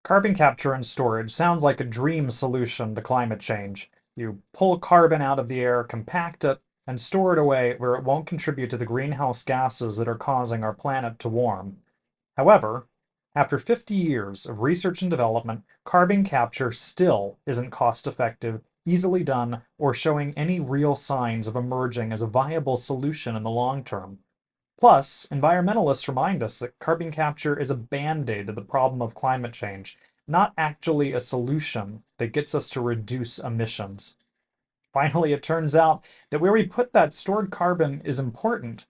Carbon capture and storage sounds like a dream solution to climate change. You pull carbon out of the air, compact it, and store it away where it won't contribute to the greenhouse gases that are causing our planet to warm. However, after 50 years of research and development, carbon capture still isn't cost effective, easily done, or showing any real signs of emerging as a viable solution in the long term. Plus, environmentalists remind us that carbon capture is a band-aid to the problem of climate change, not actually a solution that gets us to reduce emissions. Finally, it turns out that where we put that stored carbon is important.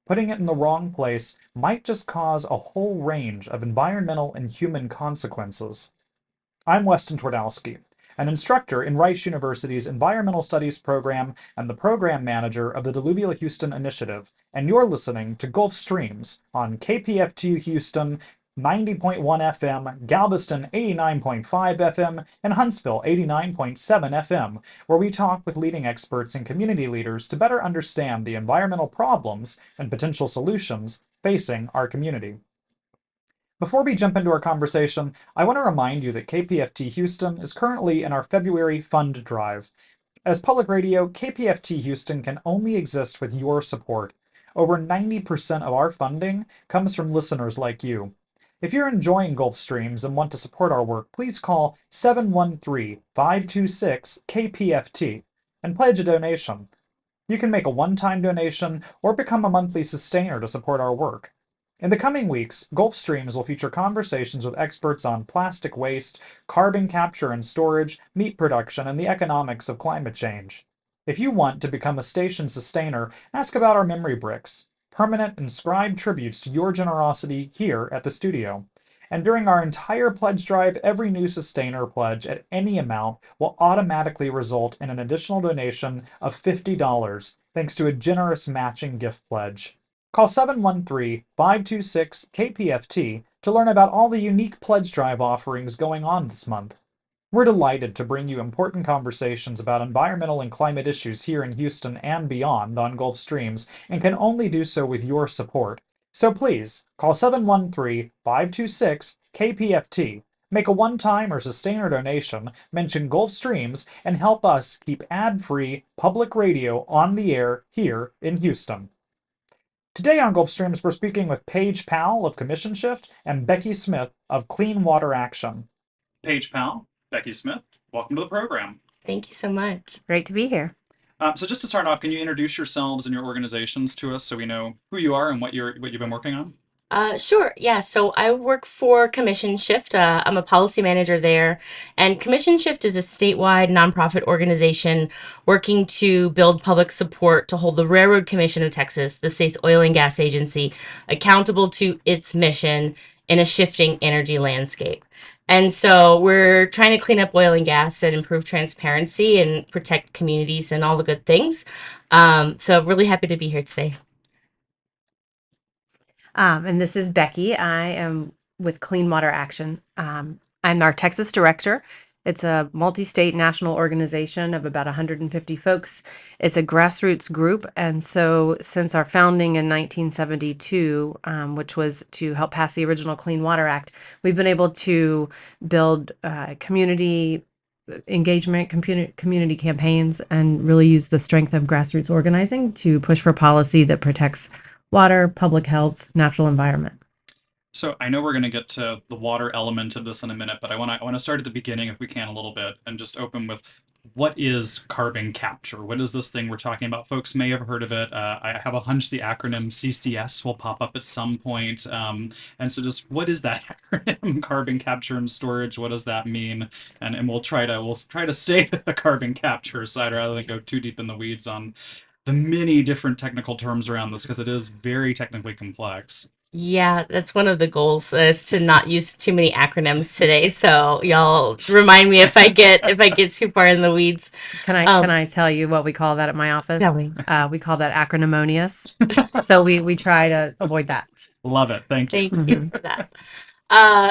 Putting it in the wrong place might just cause a whole range of environmental and human consequences. I'm Weston Twardowski, an instructor in Rice University's Environmental Studies program and the program manager of the Diluvial Houston Initiative, and you're listening to Gulf Streams on KPFT Houston 90.1 FM, Galveston 89.5 FM, and Huntsville 89.7 FM, where we talk with leading experts and community leaders to better understand the environmental problems and potential solutions facing our community. Before we jump into our conversation, I want to remind you that KPFT Houston is currently in our February fund drive. As public radio, KPFT Houston can only exist with your support. Over 90% of our funding comes from listeners like you. If you're enjoying Gulf Streams and want to support our work, please call 713-526-KPFT and pledge a donation. You can make a one-time donation or become a monthly sustainer to support our work. In the coming weeks, Gulf Streams will feature conversations with experts on plastic waste, carbon capture and storage, meat production, and the economics of climate change. If you want to become a station sustainer, ask about our memory bricks, permanent inscribed tributes to your generosity here at the studio. And during our entire pledge drive, every new sustainer pledge at any amount will automatically result in an additional donation of $50, thanks to a generous matching gift pledge. Call 713-526-KPFT to learn about all the unique pledge drive offerings going on this month. We're delighted to bring you important conversations about environmental and climate issues here in Houston and beyond on Gulf Streams, and can only do so with your support. So please, call 713-526-KPFT, make a one-time or sustainer donation, mention Gulf Streams, and help us keep ad-free public radio on the air here in Houston. Today on Gulf Streams, we're speaking with Paige Powell of Commission Shift and Becky Smith of Clean Water Action. Paige Powell, Becky Smith, welcome to the program. Thank you so much. Great to be here. So just to start off, can you introduce yourselves and your organizations to us so we know who you are and what you've been working on? Sure. Yeah. So I work for Commission Shift. I'm a policy manager there. And Commission Shift is a statewide nonprofit organization working to build public support to hold the Railroad Commission of Texas, the state's oil and gas agency, accountable to its mission in a shifting energy landscape. And so we're trying to clean up oil and gas and improve transparency and protect communities and all the good things. So really happy to be here today. And this is Becky. I am with Clean Water Action. I'm our Texas director. It's a multi-state national organization of about 150 folks. It's a grassroots group. And so since our founding in 1972, which was to help pass the original Clean Water Act, we've been able to build community engagement, community campaigns, and really use the strength of grassroots organizing to push for policy that protects water, public health, natural environment. So I know we're going to get to the water element of this in a minute, but I want to start at the beginning if we can a little bit and just open with what is carbon capture? What is this thing we're talking about? Folks may have heard of it. I have a hunch the acronym CCS will pop up at some point. And so just what is that acronym, carbon capture and storage? What does that mean? And we'll try to stay with the carbon capture side rather than go too deep in the weeds on the many different technical terms around this, because it is very technically complex. Yeah, that's one of the goals is to not use too many acronyms today. So y'all remind me if I get too far in the weeds. Can I tell you what we call that at my office? Tell me. We call that acronymonious. So we try to avoid that. Love it. Thank you. Thank you for that.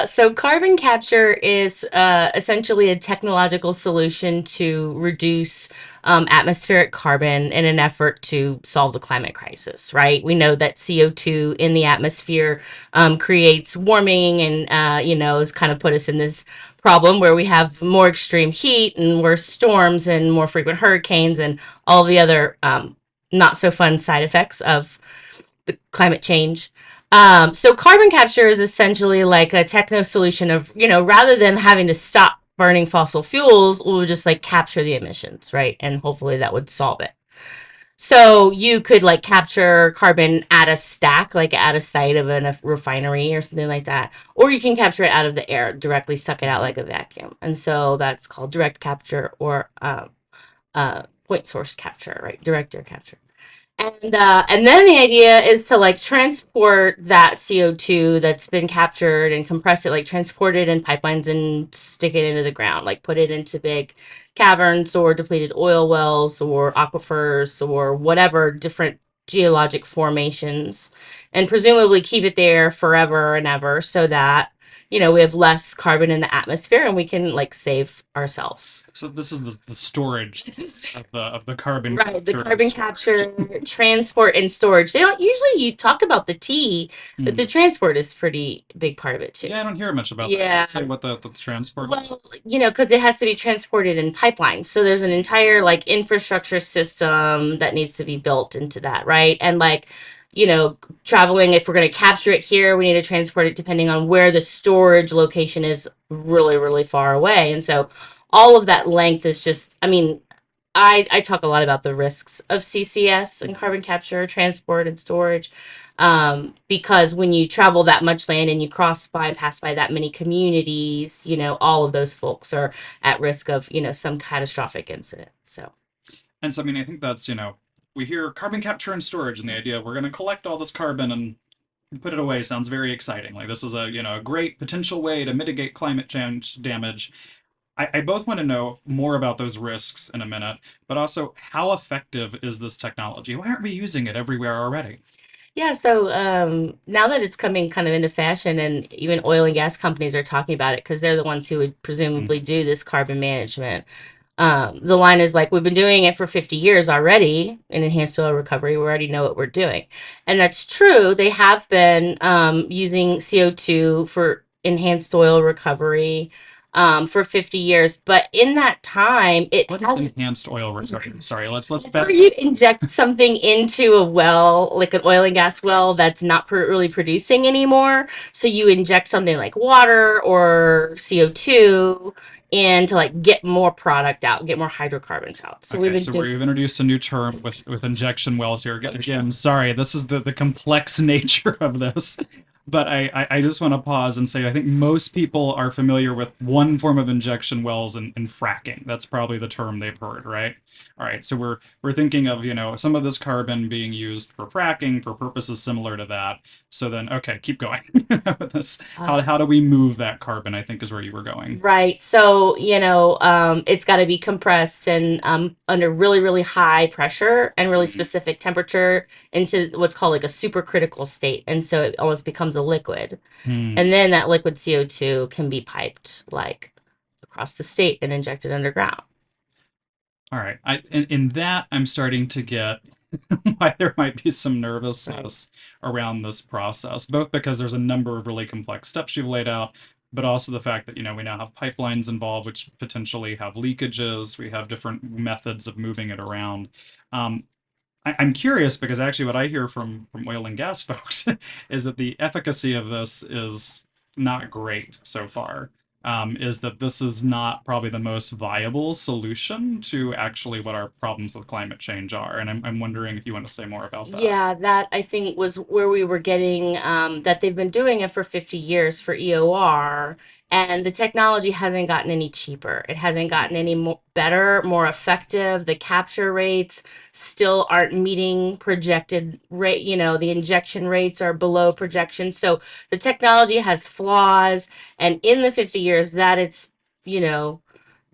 So carbon capture is essentially a technological solution to reduce atmospheric carbon in an effort to solve the climate crisis, right? We know that CO2 in the atmosphere creates warming and, has kind of put us in this problem where we have more extreme heat and worse storms and more frequent hurricanes and all the other not so fun side effects of the climate change. So carbon capture is essentially like a techno solution of, rather than having to stop burning fossil fuels, we'll just like capture the emissions, right? And hopefully that would solve it. So you could like capture carbon at a stack, like at a site of a refinery or something like that. Or you can capture it out of the air, directly suck it out like a vacuum. And so that's called direct capture or point source capture, right? Direct air capture. And then the idea is to like transport that CO2 that's been captured and compress it, like transport it in pipelines and stick it into the ground, like put it into big caverns or depleted oil wells or aquifers or whatever different geologic formations, and presumably keep it there forever and ever so that we have less carbon in the atmosphere and we can like save ourselves. So this is the storage of the carbon Right, the capture carbon capture, transport, and storage. They don't usually you talk about the T, but the transport is pretty big part of it too. Yeah, I don't hear much about Yeah. that. Say what the transport. Well, because it has to be transported in pipelines. So there's an entire like infrastructure system that needs to be built into that, right? And like, traveling, if we're going to capture it here, we need to transport it depending on where the storage location is really, really far away. And so all of that length is just, I mean, I talk a lot about the risks of CCS and carbon capture, transport, and storage. Because when you travel that much land and you cross by and pass by that many communities, all of those folks are at risk of, some catastrophic incident. So, And so, I mean, I think that's, we hear carbon capture and storage, and the idea of we're going to collect all this carbon and put it away sounds very exciting. Like this is a great potential way to mitigate climate change damage. I both want to know more about those risks in a minute, but also how effective is this technology? Why aren't we using it everywhere already? yeah, so now that it's coming kind of into fashion, and even oil and gas companies are talking about it because they're the ones who would presumably do this carbon management. The line is like, we've been doing it for 50 years already in enhanced oil recovery. We already know what we're doing. And that's true. They have been using CO2 for enhanced oil recovery for 50 years. But in that time, it What is hasn't. enhanced oil recovery? Sorry, let's It's bet. where you inject something into a well, like an oil and gas well that's not really producing anymore. So you inject something like water or CO2 and to like get more product out, get more hydrocarbons out. So we've Okay, been so doing. we've introduced a new term with injection wells here. Again, sorry, this is the complex nature of this. But I just want to pause and say I think most people are familiar with one form of injection wells and fracking. That's probably the term they've heard, right? All right, so we're thinking of, some of this carbon being used for fracking for purposes similar to that. So then, okay, keep going with this. How do we move that carbon, I think is where you were going. Right. So, it's got to be compressed and under really, really high pressure and really specific temperature into what's called like a supercritical state. And so it almost becomes a liquid. Hmm. And then that liquid CO2 can be piped like across the state and injected underground. All right. In that, I'm starting to get why there might be some nervousness around this process, both because there's a number of really complex steps you've laid out, but also the fact that, we now have pipelines involved, which potentially have leakages. We have different methods of moving it around. I'm curious because actually what I hear from oil and gas folks is that the efficacy of this is not great so far. Is that this is not probably the most viable solution to actually what our problems with climate change are. And I'm wondering if you want to say more about that. Yeah, that I think was where we were getting that they've been doing it for 50 years for EOR, and the technology hasn't gotten any cheaper. It hasn't gotten any more better, more effective. The capture rates still aren't meeting projected rate, the injection rates are below projection. So the technology has flaws, and in the 50 years that it's, been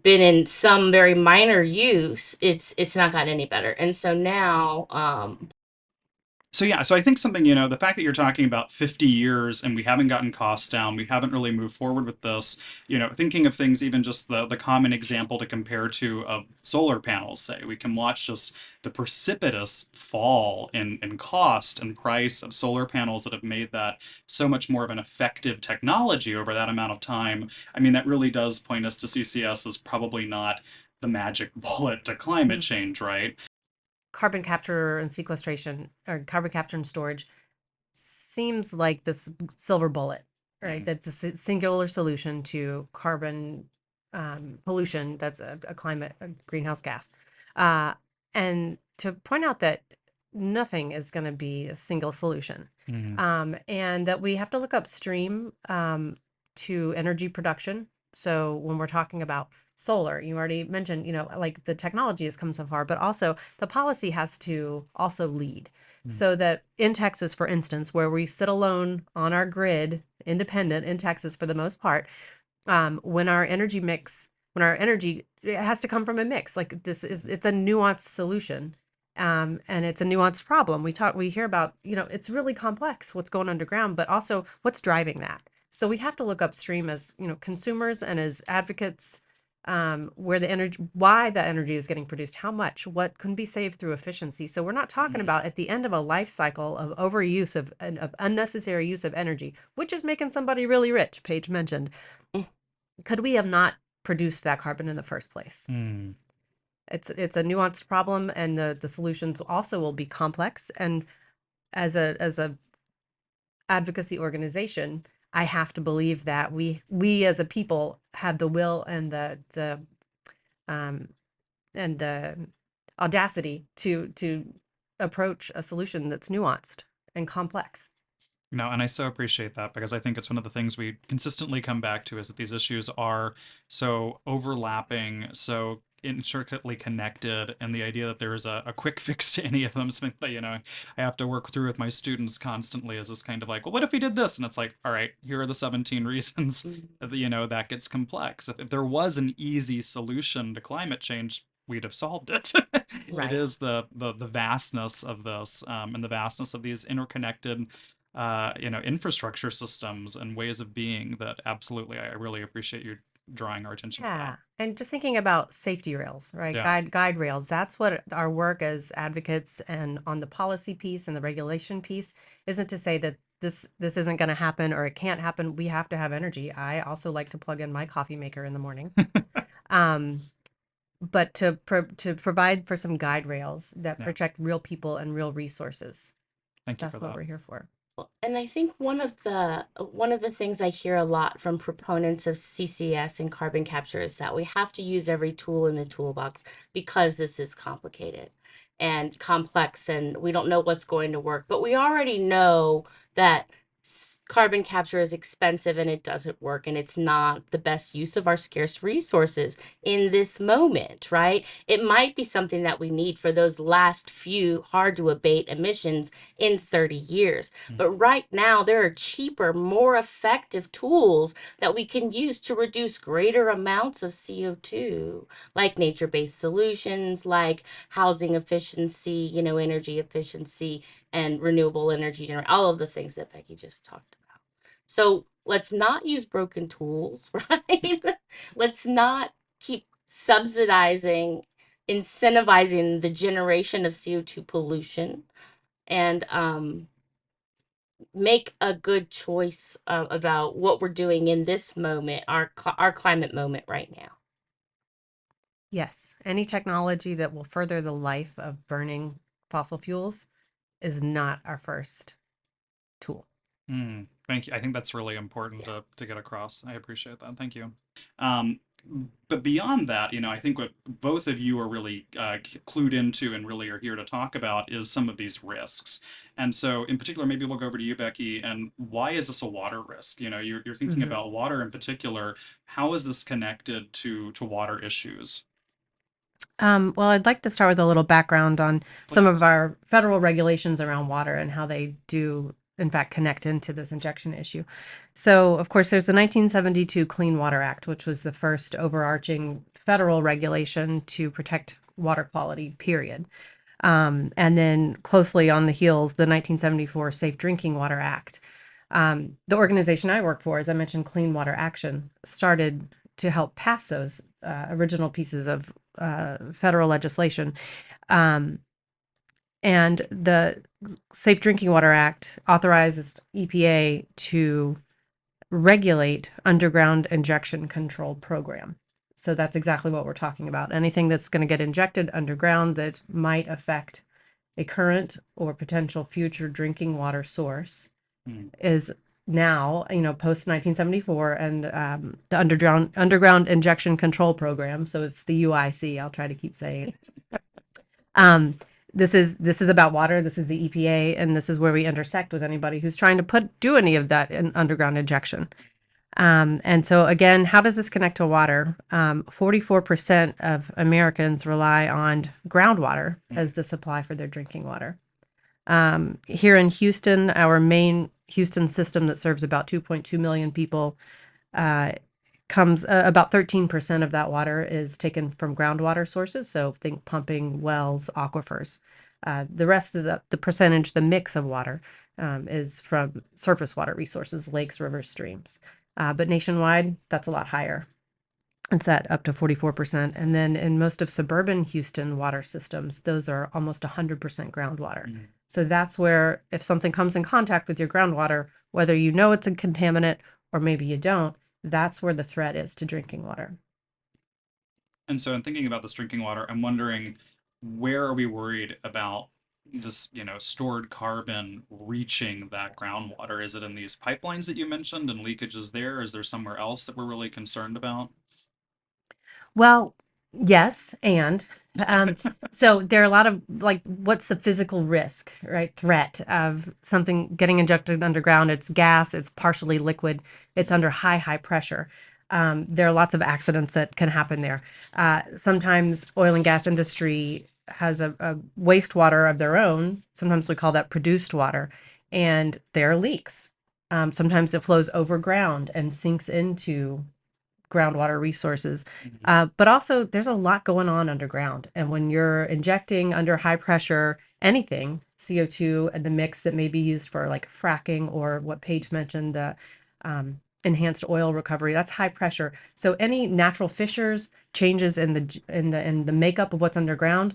in some very minor use, it's not gotten any better. And so now So yeah, so I think something, the fact that you're talking about 50 years and we haven't gotten costs down, we haven't really moved forward with this, thinking of things, even just the common example to compare to of solar panels, say, we can watch just the precipitous fall in cost and price of solar panels that have made that so much more of an effective technology over that amount of time. I mean, that really does point us to CCS as probably not the magic bullet to climate Mhm. change, right? Carbon capture and sequestration, or carbon capture and storage, seems like this silver bullet, right? Mhm. That the singular solution to carbon pollution that's a greenhouse gas. Uh, and to point out that nothing is going to be a single solution. Mhm. And that we have to look upstream to energy production. So when we're talking about solar, you already mentioned, like the technology has come so far, but also the policy has to also lead. So that in Texas, for instance, where we sit alone on our grid, independent in Texas for the most part, when our energy mix, when our energy, it has to come from a mix. Like it's a nuanced solution, and it's a nuanced problem. We hear about, it's really complex what's going underground, but also what's driving that. So we have to look upstream as, consumers and as advocates, where the energy, why the energy is getting produced, how much, what can be saved through efficiency. So we're not talking about at the end of a life cycle of overuse of unnecessary use of energy, which is making somebody really rich. Paige mentioned, Mm. could we have not produced that carbon in the first place? Mm. It's a nuanced problem, and the solutions also will be complex. And as a advocacy organization, I have to believe that we as a people have the will and um the audacity to approach a solution that's nuanced and complex. No, and I so appreciate that because I think it's one of the things we consistently come back to is that these issues are so overlapping, so intricately connected, and the idea that there is a quick fix to any of them, something that, I have to work through with my students constantly is this kind of like, well, what if we did this? And it's like, all right, here are the 17 reasons Mm. that, that gets complex. If there was an easy solution to climate change, we'd have solved it. It Right. is the vastness of this and the vastness of these interconnected infrastructure systems and ways of being that absolutely I really appreciate you drawing our attention to that. Yeah, and just thinking about safety rails, right? Yeah. Guide rails. That's what our work as advocates and on the policy piece and the regulation piece isn't to say that this isn't going to happen or it can't happen. We have to have energy. I also like to plug in my coffee maker in the morning. Um, but to provide for some guide rails that Yeah. protect real people and real resources. Thank you for That's what that. we're here for. And I think one of the things I hear a lot from proponents of CCS and carbon capture is that we have to use every tool in the toolbox because this is complicated and complex and we don't know what's going to work. But we already know that carbon capture is expensive and it doesn't work and it's not the best use of our scarce resources in this moment, right? It might be something that we need for those last few hard to abate emissions in 30 years. But right now, there are cheaper, more effective tools that we can use to reduce greater amounts of CO2, like nature based solutions, like housing efficiency, energy efficiency, and renewable energy generation, all of the things that Becky just talked about. So let's not use broken tools, right? Let's not keep subsidizing, incentivizing the generation of CO2 pollution and make a good choice about what we're doing in this moment, our climate moment right now. Yes, any technology that will further the life of burning fossil fuels is not our first tool. Thank you. I think that's really important Yeah. to get across. I appreciate that. Thank you. Um, but beyond that, I think what both of you are really clued into and really are here to talk about is some of these risks. And so, in particular, maybe we'll go over to you, Becky. And why is this a water risk? You're thinking Mhm. about water in particular. How is this connected to water issues? Well, I'd like to start with a little background on some Please. of our federal regulations around water and how they do, in fact, connect into this injection issue. So, of course, there's the 1972 Clean Water Act, which was the first overarching federal regulation to protect water quality, period. And then closely on the heels, the 1974 Safe Drinking Water Act. The organization I work for, as I mentioned, Clean Water Action, started to help pass those original pieces of federal legislation. Um, and the Safe Drinking Water Act authorizes EPA to regulate underground injection control program. So that's exactly what we're talking about. Anything that's going to get injected underground that might affect a current or potential future drinking water source is now, post 1974 and the underground injection control program. So it's the UIC. I'll try to keep saying it. This is about water. This is the EPA, and this is where we intersect with anybody who's trying to do any of that in underground injection. And so again, how does this connect to water? 44% of Americans rely on groundwater as the supply for their drinking water. Here in Houston, our main Houston system that serves about 2.2 million people, comes about 13% of that water is taken from groundwater sources. So think pumping, wells, aquifers. The rest of the percentage, the mix of water, is from surface water resources, lakes, rivers, streams. But nationwide, that's a lot higher. It's at up to 44%. And then in most of suburban Houston water systems, those are almost 100% groundwater. So that's where if something comes in contact with your groundwater, whether you know it's a contaminant or maybe you don't, that's where the threat is to drinking water. And so in thinking about this drinking water, I'm wondering, where are we worried about this, stored carbon reaching that groundwater? Is it in these pipelines that you mentioned and leakages there? Is there somewhere else that we're really concerned about? Well, yes, and so there are a lot of what's the physical risk, right? Threat of something getting injected underground. It's gas, it's partially liquid, it's under high pressure. There are lots of accidents that can happen there. Sometimes oil and gas industry has a wastewater of their own. Sometimes we call that produced water, and there are leaks. Sometimes it flows overground and sinks into groundwater resources. But also, there's a lot going on underground. And when you're injecting under high pressure anything, CO2 and the mix that may be used for like fracking or what Paige mentioned, the enhanced oil recovery, that's high pressure. So any natural fissures, changes in the makeup of what's underground,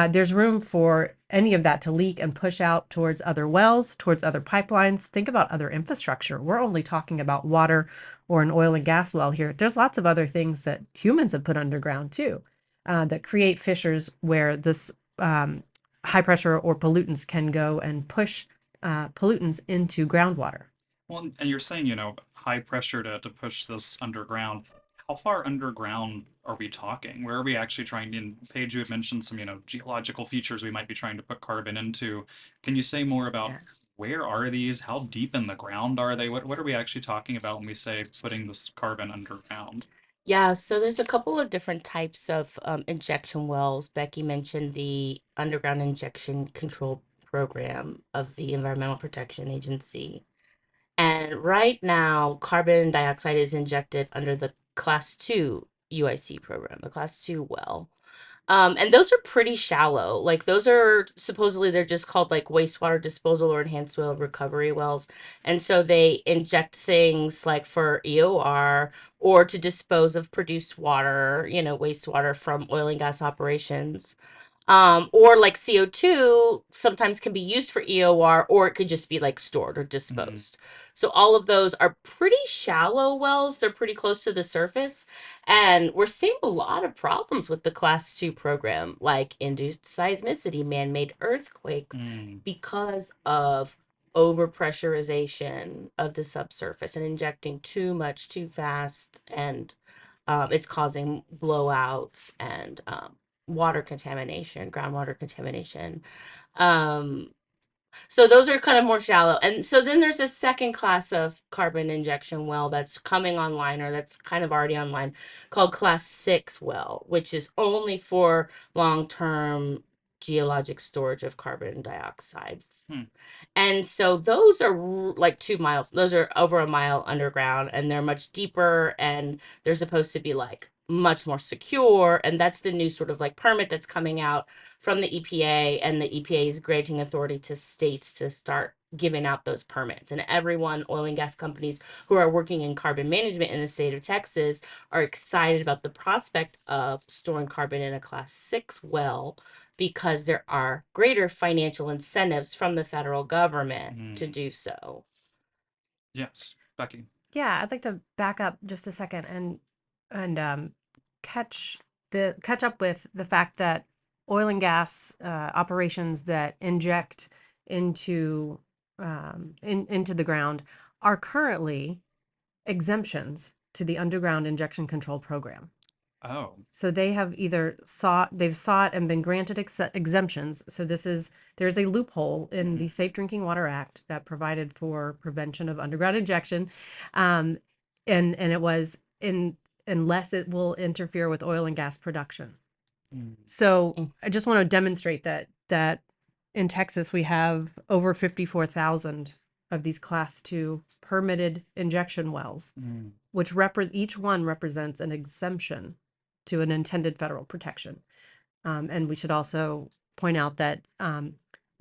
there's room for any of that to leak and push out towards other wells, towards other pipelines. Think about other infrastructure. We're only talking about water or an oil and gas well here. There's lots of other things that humans have put underground too, that create fissures where this high pressure or pollutants can go and push pollutants into groundwater. Well, and you're saying, high pressure to push this underground. How far underground are we talking? Where are we actually trying to, and Paige, you had mentioned some, geological features we might be trying to put carbon into. Can you say more about Yeah. where are these? How deep in the ground are they? What are we actually talking about when we say putting this carbon underground? Yeah, so there's a couple of different types of injection wells. Becky mentioned the underground injection control program of the Environmental Protection Agency. And right now, carbon dioxide is injected under the Class 2 UIC program, the Class 2 well. And those are pretty shallow. Like those are supposedly they're just called like wastewater disposal or enhanced oil recovery wells. And so they inject things like for EOR or to dispose of produced water, wastewater from oil and gas operations. Or like CO2 sometimes can be used for EOR, or it could just be like stored or disposed. So all of those are pretty shallow wells. They're pretty close to the surface. And we're seeing a lot of problems with the Class 2 program, like induced seismicity, man-made earthquakes, because of overpressurization of the subsurface and injecting too much too fast. And it's causing blowouts and water contamination, groundwater contamination. Um, so those are kind of more shallow. And so then there's a second class of carbon injection well that's coming online or that's kind of already online called Class 6 well, which is only for long-term geologic storage of carbon dioxide. And so those are like 2 miles. Those are over a mile underground and they're much deeper and they're supposed to be like much more secure. And that's the new sort of like permit that's coming out from the EPA, and the EPA is granting authority to states to start giving out those permits. And everyone, oil and gas companies who are working in carbon management in the state of Texas, are excited about the prospect of storing carbon in a class 6 well, because there are greater financial incentives from the federal government to do so. Yes, Becky. Yeah, I'd like to back up just a second and catch catch up with the fact that oil and gas operations that inject into into the ground are currently exemptions to the underground injection control program. Oh. So they have they've sought and been granted exemptions. So there's a loophole in the Safe Drinking Water Act that provided for prevention of underground injection. Um, and it was unless it will interfere with oil and gas production. So I just want to demonstrate that in Texas we have over 54,000 of these class 2 permitted injection wells, which each one represents an exemption to an intended federal protection. And we should also point out that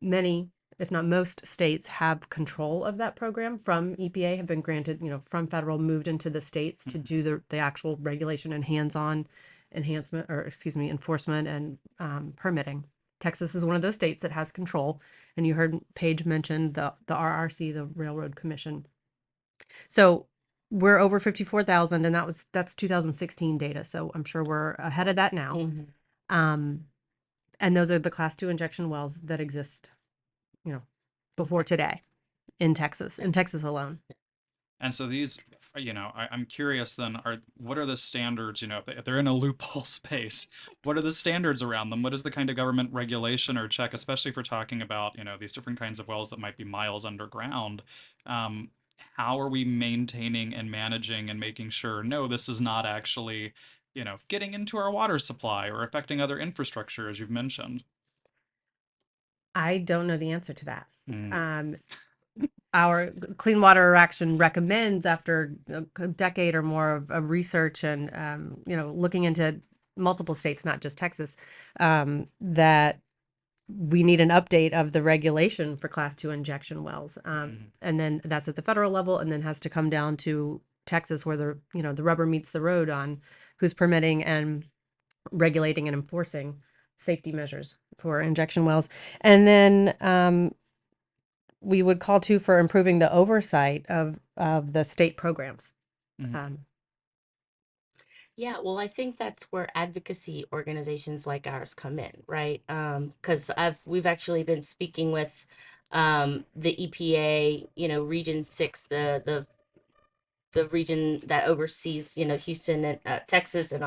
many, if not most states, have control of that program from EPA, have been granted, from federal, moved into the states to do the actual regulation and hands-on enforcement and permitting. Texas is one of those states that has control. And you heard Paige mention the RRC, the Railroad Commission. So we're over 54,000, and that's 2016 data. So I'm sure we're ahead of that now. And those are the class 2 injection wells that exist, before today in Texas alone. And so these, I'm curious then, what are the standards, if they're in a loophole space, what are the standards around them? What is the kind of government regulation or check, especially if we're talking about, these different kinds of wells that might be miles underground? How are we maintaining and managing and making sure, no, this is not actually, getting into our water supply or affecting other infrastructure, as you've mentioned? I don't know the answer to that. Our Clean Water Action recommends, after a decade or more of research and looking into multiple states, not just Texas, that we need an update of the regulation for class 2 injection wells. And then that's at the federal level, and then has to come down to Texas, where the rubber meets the road on who's permitting and regulating and enforcing safety measures for injection wells. And then we would call too for improving the oversight of the state programs. Yeah, well, I think that's where advocacy organizations like ours come in, right? Because we've actually been speaking with the EPA, Region 6, the region that oversees, Houston and Texas, and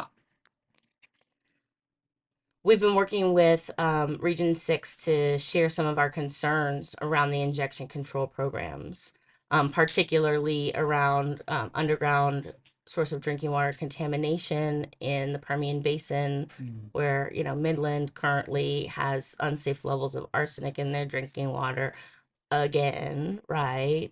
we've been working with Region 6 to share some of our concerns around the injection control programs, particularly around underground source of drinking water contamination in the Permian Basin, where, Midland currently has unsafe levels of arsenic in their drinking water again, right?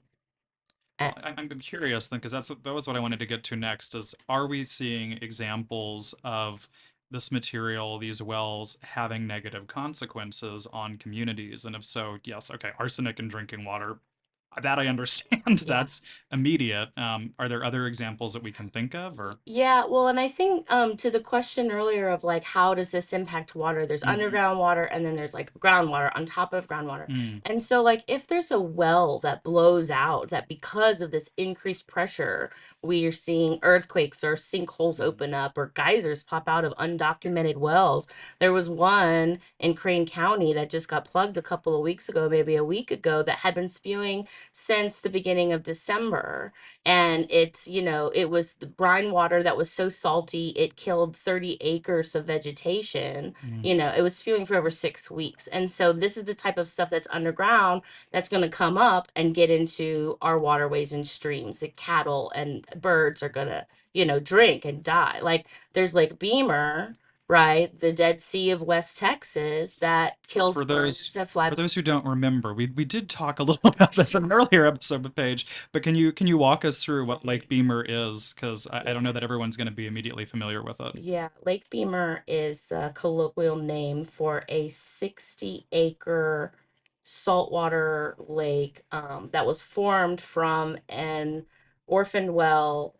I'm curious then, because that was what I wanted to get to next, is are we seeing examples of this material, these wells, having negative consequences on communities? And if so, yes, okay, arsenic in drinking water, that I understand. Yeah. That's immediate. Are there other examples that we can think of, or? Yeah, well, and I think to the question earlier of like how does this impact water? There's underground water, and then there's like groundwater on top of groundwater. And so like if there's a well that blows out, that because of this increased pressure, we are seeing earthquakes or sinkholes open up or geysers pop out of undocumented wells. There was one in Crane County that just got plugged a couple of weeks ago, maybe a week ago, that had been spewing since the beginning of December. And it's, it was the brine water that was so salty, it killed 30 acres of vegetation. It was spewing for over 6 weeks. And so this is the type of stuff that's underground that's going to come up and get into our waterways and streams. The cattle and birds are going to, drink and die. Like there's Lake Beamer, right? The Dead Sea of West Texas that kills For birds those that fly. for those who don't remember, we did talk a little about this in an earlier episode with Paige, but can you walk us through what Lake Beamer is? Because I don't know that everyone's going to be immediately familiar with it. Yeah, Lake Beamer is a colloquial name for a 60-acre saltwater lake that was formed from an orphaned well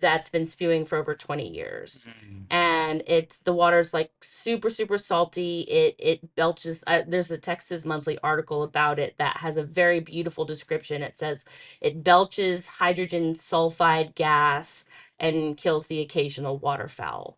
that's been spewing for over 20 years. And it's the water's like super, super salty. It belches. There's a Texas Monthly article about it that has a very beautiful description. It says it belches hydrogen sulfide gas and kills the occasional waterfowl.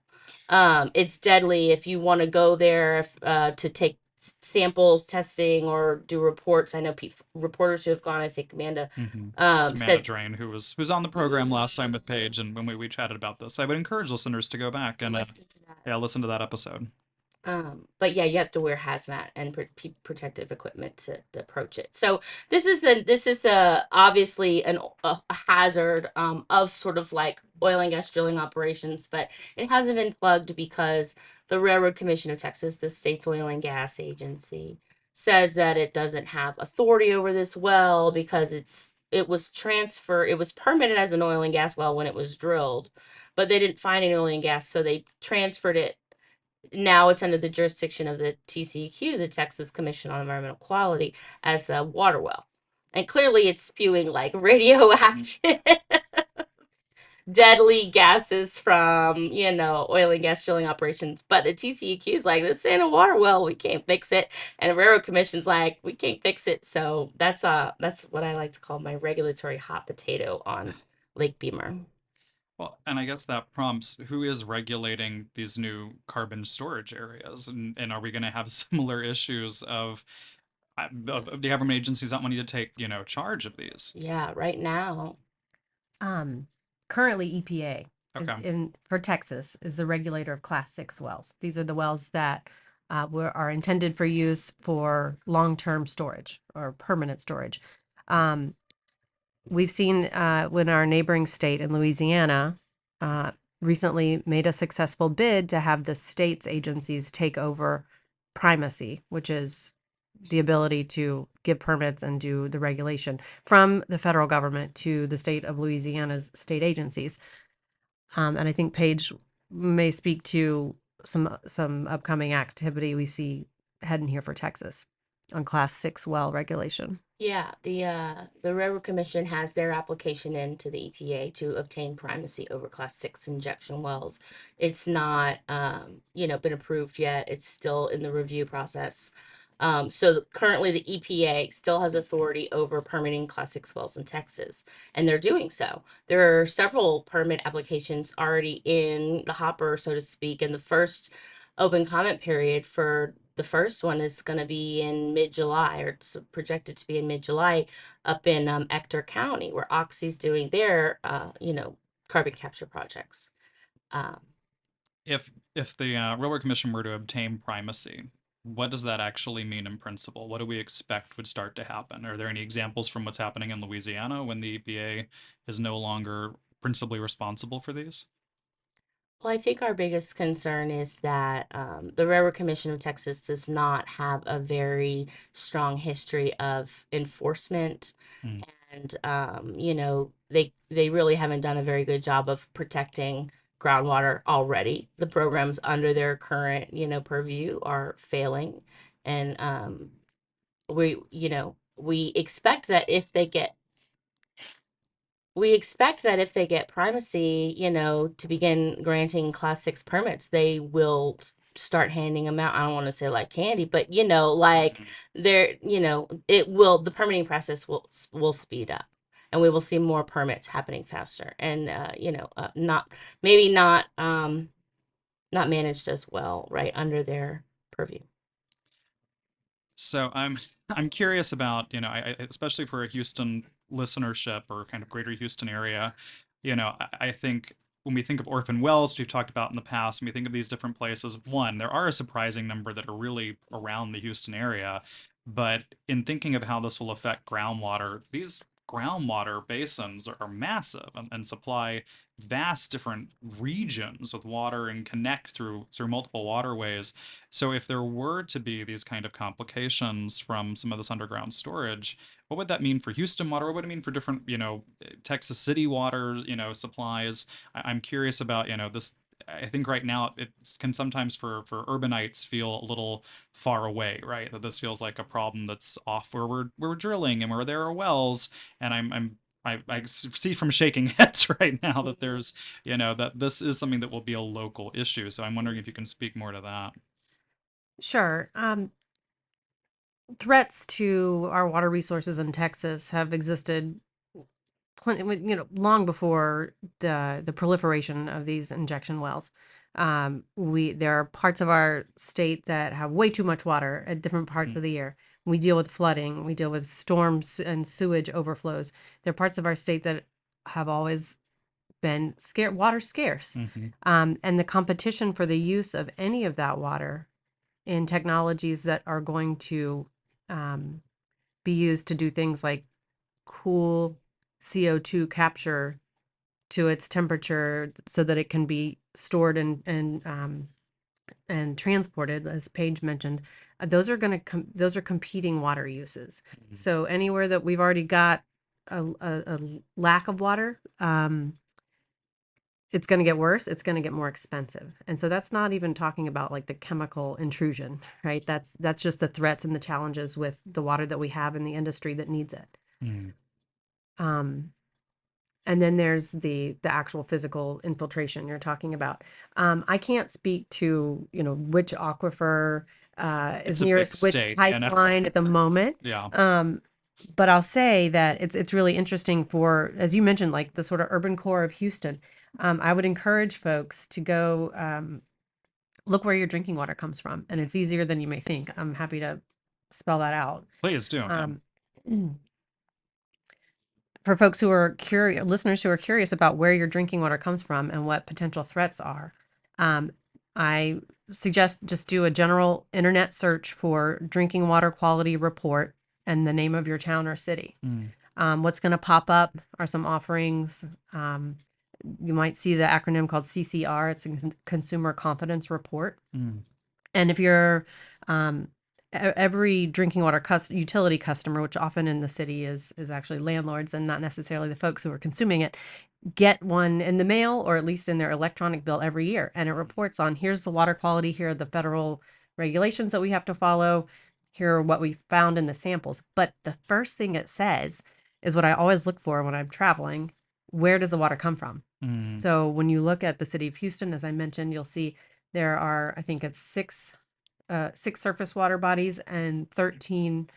It's deadly if you want to go there to take samples, testing, or do reports. I know reporters who have gone. I think Amanda Amanda said Drain, who's on the program last time with Paige, and when we chatted about this, I would encourage listeners to go back and listen to that. yeah, listen to that episode. But yeah, you have to wear hazmat and protective equipment to approach it. So this is a obviously a hazard of sort of like oil and gas drilling operations, but it hasn't been plugged because the Railroad Commission of Texas, the state's oil and gas agency, says that it doesn't have authority over this well because it was permitted as an oil and gas well when it was drilled, but they didn't find any oil and gas, so they transferred it. Now it's under the jurisdiction of the TCEQ, the Texas Commission on Environmental Quality, as a water well. And clearly it's spewing like radioactive, deadly gases from, oil and gas drilling operations. But the TCEQ is like, this ain't a water well. We can't fix it. And the Railroad Commission's like, we can't fix it. So that's what I like to call my regulatory hot potato on Lake Beamer. Well, and I guess that prompts who is regulating these new carbon storage areas, and are we going to have similar issues of the government agencies not wanting to take charge of these? Yeah, right now. Currently, EPA Okay. for Texas is the regulator of Class 6 wells. These are the wells that are intended for use for long-term storage or permanent storage. We've seen when our neighboring state in Louisiana recently made a successful bid to have the state's agencies take over primacy, which is the ability to give permits and do the regulation from the federal government to the state of Louisiana's state agencies. And I think Paige may speak to some upcoming activity we see heading here for Texas on Class 6 well regulation. Yeah, the Railroad Commission has their application in to the EPA to obtain primacy over Class 6 injection wells. It's not, been approved yet. It's still in the review process. So currently the EPA still has authority over permitting Class 6 wells in Texas, and they're doing so. There are several permit applications already in the hopper, so to speak, and the first open comment period for the first one is going to be in mid-July, or it's projected to be in mid-July, up in Ector County, where Oxy's doing their, carbon capture projects. If the Railroad Commission were to obtain primacy, what does that actually mean in principle? What do we expect would start to happen? Are there any examples from what's happening in Louisiana when the EPA is no longer principally responsible for these? Well, I think our biggest concern is that the Railroad Commission of Texas does not have a very strong history of enforcement, Mm. and they really haven't done a very good job of protecting groundwater already. The programs under their current purview are failing, and we expect that if they get primacy, to begin granting Class 6 permits, they will start handing them out. I don't want to say like candy, but like the permitting process will speed up, and we will see more permits happening faster, and not maybe not managed as well, right, under their purview. So I'm curious about, especially for a Houston listenership or kind of greater Houston area, I think when we think of orphan wells, we've talked about in the past, when we think of these different places, one, there are a surprising number that are really around the Houston area. But in thinking of how this will affect groundwater, these groundwater basins are massive and supply vast different regions with water and connect through multiple waterways. So if there were to be these kind of complications from some of this underground storage, what would that mean for Houston water? What would it mean for different, Texas City water, supplies? I'm curious about, this. I think right now it can sometimes for urbanites feel a little far away, right? That this feels like a problem that's off where we're drilling and where there are wells, and I see from shaking heads right now that there's, that this is something that will be a local issue. So I'm wondering if you can speak more to that. Sure. Threats to our water resources in Texas have existed plenty, long before the proliferation of these injection wells. There are parts of our state that have way too much water at different parts of the year. We deal with flooding, we deal with storms and sewage overflows. There are parts of our state that have always been water scarce. And the competition for the use of any of that water in technologies that are going to be used to do things like cool CO2 capture to its temperature so that it can be stored and transported, as Paige mentioned. Those are competing water uses. So anywhere that we've already got a lack of water, it's going to get worse. It's going to get more expensive. And so that's not even talking about like the chemical intrusion, right? That's just the threats and the challenges with the water that we have in the industry that needs it. Um, and then there's the actual physical infiltration you're talking about. I can't speak to, which aquifer is It's a big nearest which state, pipeline at the moment. Yeah. But I'll say that it's really interesting for, as you mentioned, like the sort of urban core of Houston. I would encourage folks to go look where your drinking water comes from, and it's easier than you may think. I'm happy to spell that out. Please do. For folks who are curious, listeners who are curious about where your drinking water comes from and what potential threats are, I suggest just do a general internet search for drinking water quality report and the name of your town or city. What's going to pop up are some offerings. You might see the acronym called CCR. It's a Consumer Confidence Report. And if you're every drinking water utility customer, which often in the city is actually landlords and not necessarily the folks who are consuming it, get one in the mail or at least in their electronic bill every year. And it reports on, here's the water quality, here are the federal regulations that we have to follow, here are what we found in the samples. But the first thing it says is what I always look for when I'm traveling. Where does the water come from? So when you look at the city of Houston, as I mentioned, you'll see there are, I think it's six surface water bodies and 13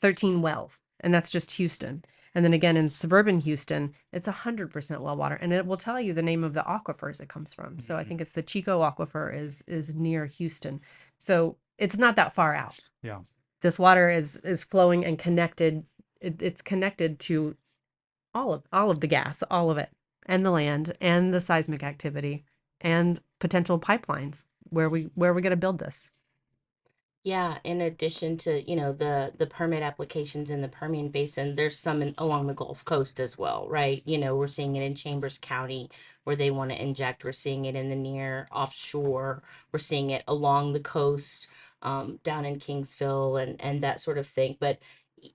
wells, and that's just Houston. And then again in suburban Houston, it's 100% well water, and it will tell you the name of the aquifers it comes from. So I think it's the Chico Aquifer is near Houston, so it's not that far out. Yeah, this water is flowing and connected. It's connected to all of the gas, all of it, and the land, and the seismic activity, and potential pipelines where we're going to build this. Yeah, in addition to, the permit applications in the Permian Basin, there's some along the Gulf Coast as well, right? We're seeing it in Chambers County where they want to inject. We're seeing it in the near offshore. We're seeing it along the coast, down in Kingsville and that sort of thing. But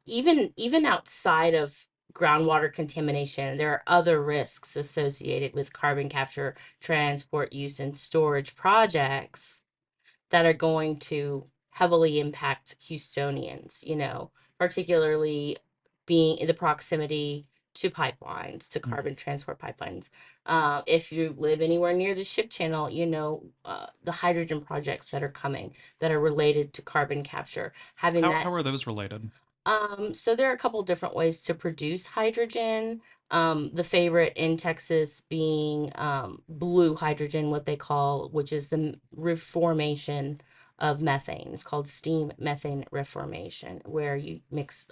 even outside of groundwater contamination, there are other risks associated with carbon capture, transport, use, and storage projects that are going to heavily impact Houstonians, particularly being in the proximity to pipelines, to carbon transport pipelines. If you live anywhere near the ship channel, the hydrogen projects that are coming that are related to carbon capture. Having how are those related? So there are a couple different ways to produce hydrogen. The favorite in Texas being blue hydrogen, what they call, which is the reformation of methane. It's called steam methane reformation, where you mix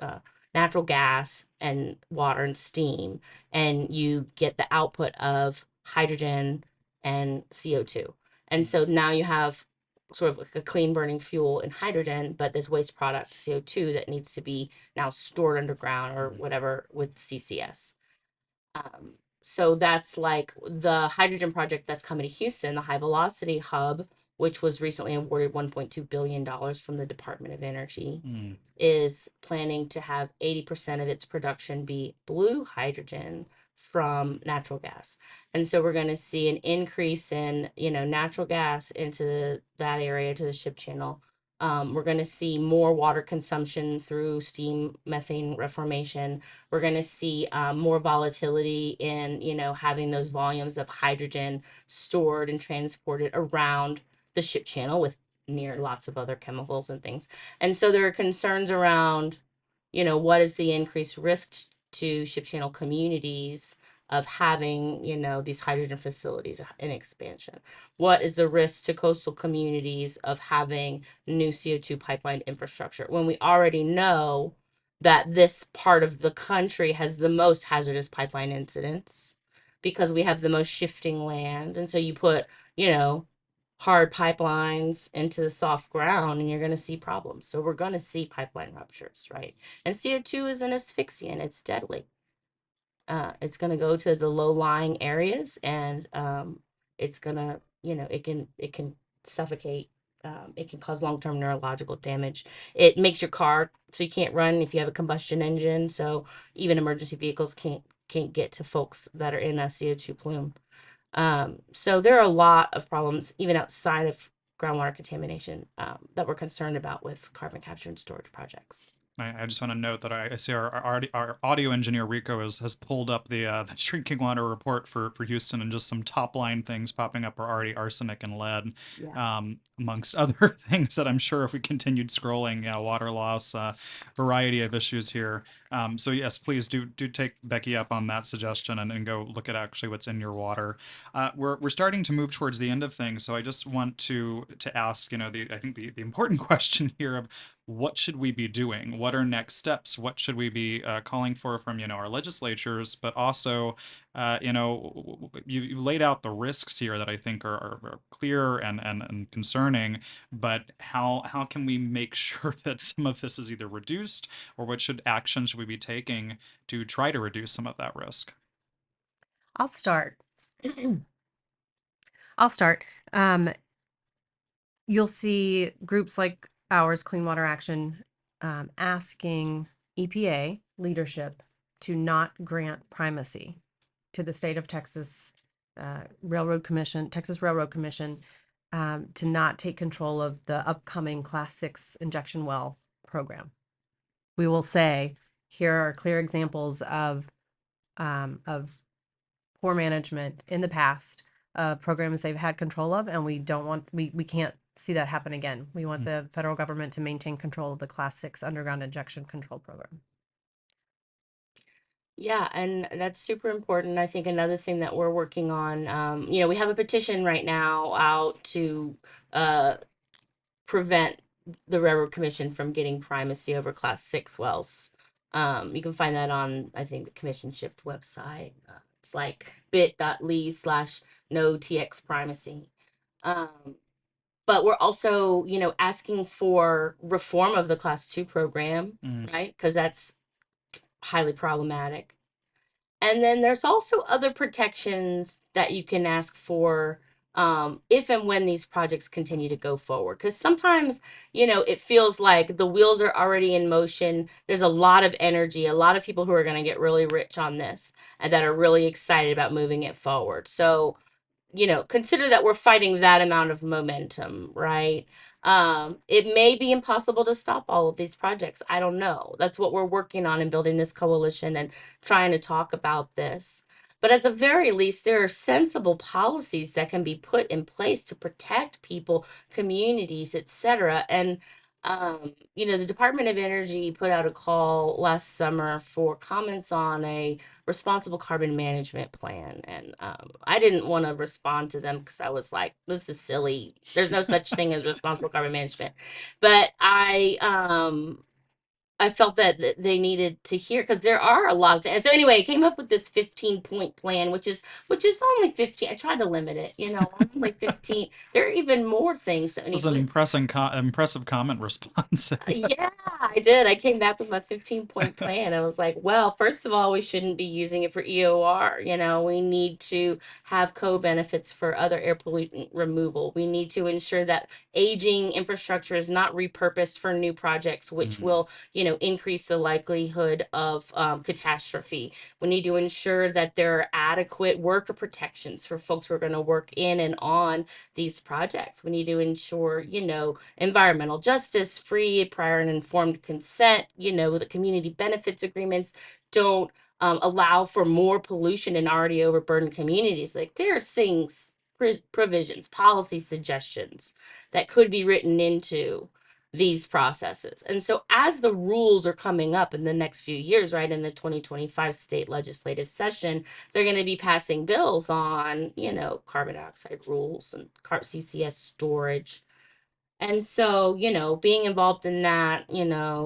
natural gas and water and steam, and you get the output of hydrogen and CO2. And so now you have sort of like a clean burning fuel in hydrogen, but this waste product CO2 that needs to be now stored underground or whatever with CCS. So that's like the hydrogen project that's coming to Houston, the high velocity hub, which was recently awarded $1.2 billion from the Department of Energy, is planning to have 80% of its production be blue hydrogen from natural gas. And so we're going to see an increase in, natural gas into that area, to the ship channel. We're going to see more water consumption through steam methane reformation. We're going to see more volatility in, having those volumes of hydrogen stored and transported around the ship channel with near lots of other chemicals and things. And so there are concerns around, what is the increased risk to ship channel communities of having, these hydrogen facilities in expansion? What is the risk to coastal communities of having new CO2 pipeline infrastructure when we already know that this part of the country has the most hazardous pipeline incidents because we have the most shifting land? And so you put, hard pipelines into the soft ground and you're going to see problems. So we're going to see pipeline ruptures, right? And CO2 is an asphyxiant, it's deadly. It's going to go to the low lying areas, and it's going to, it can suffocate. It can cause long term neurological damage. It makes your car so you can't run if you have a combustion engine. So even emergency vehicles can't get to folks that are in a CO2 plume. So there are a lot of problems, even outside of groundwater contamination, that we're concerned about with carbon capture and storage projects. I just want to note that I see our audio engineer Rico has pulled up the drinking water report for Houston, and just some top line things popping up are already arsenic and lead, Yeah. amongst other things that I'm sure if we continued scrolling, water loss, variety of issues here. So yes, please do take Becky up on that suggestion, and go look at actually what's in your water. We're starting to move towards the end of things, so I just want to ask, I think the important question here of what should we be doing? What are next steps? What should we be calling for from our legislatures? But also, you laid out the risks here that I think are clear and concerning. But how can we make sure that some of this is either reduced, or what action should we be taking to try to reduce some of that risk? I'll start. I'll start. You'll see groups like ours, Clean Water Action, asking EPA leadership to not grant primacy to the state of Texas Texas Railroad Commission, to not take control of the upcoming Class 6 injection well program. We will say, here are clear examples of poor management in the past, programs they've had control of, and we can't see that happen again. We want the federal government to maintain control of the Class 6 underground injection control program. Yeah, and that's super important. I think another thing that we're working on, we have a petition right now out to prevent the Railroad Commission from getting primacy over Class 6 wells. You can find that on, I think, the Commission Shift website. It's like bit.ly/no TX primacy. But we're also, asking for reform of the Class 2 program, right? Because that's highly problematic. And then there's also other protections that you can ask for, if and when these projects continue to go forward. Because sometimes, it feels like the wheels are already in motion. There's a lot of energy, a lot of people who are going to get really rich on this and that are really excited about moving it forward. So, consider that we're fighting that amount of momentum, right? It may be impossible to stop all of these projects. I don't know. That's what we're working on in building this coalition and trying to talk about this. But at the very least, there are sensible policies that can be put in place to protect people, communities, etc. And the Department of Energy put out a call last summer for comments on a responsible carbon management plan. And I didn't want to respond to them because I was like, this is silly. There's no such thing as responsible carbon management. But I felt that they needed to hear, because there are a lot of things. So anyway, I came up with this 15-point plan, which is only 15. I tried to limit it, only 15. There are even more things that we This need. is an impressive comment response. Yeah, I did. I came back with my 15-point plan. I was like, well, first of all, we shouldn't be using it for EOR. We need to have co-benefits for other air pollutant removal. We need to ensure that aging infrastructure is not repurposed for new projects, which will, increase the likelihood of catastrophe. We need to ensure that there are adequate worker protections for folks who are going to work in and on these projects. We need to ensure, environmental justice, free, prior, and informed consent. The community benefits agreements don't allow for more pollution in already overburdened communities. Like, there are things, provisions, policy suggestions that could be written into these processes. And so as the rules are coming up in the next few years, right, in the 2025 state legislative session, they're going to be passing bills on, carbon dioxide rules and CCS storage. And so, being involved in that,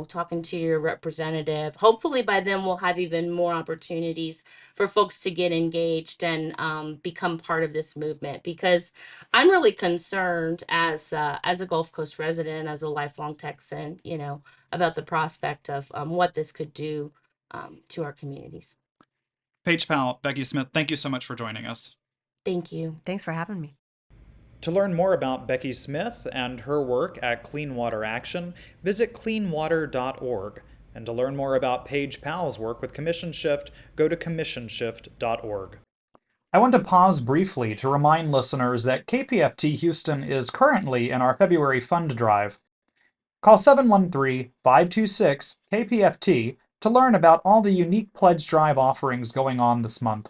talking to your representative, hopefully by then we'll have even more opportunities for folks to get engaged and become part of this movement, because I'm really concerned as a Gulf Coast resident, as a lifelong Texan, about the prospect of what this could do to our communities. Paige Powell, Becky Smith, thank you so much for joining us. Thank you. Thanks for having me. To learn more about Becky Smith and her work at Clean Water Action, visit cleanwater.org. And to learn more about Paige Powell's work with Commission Shift, go to commissionshift.org. I want to pause briefly to remind listeners that KPFT Houston is currently in our February fund drive. Call 713-526-KPFT to learn about all the unique pledge drive offerings going on this month.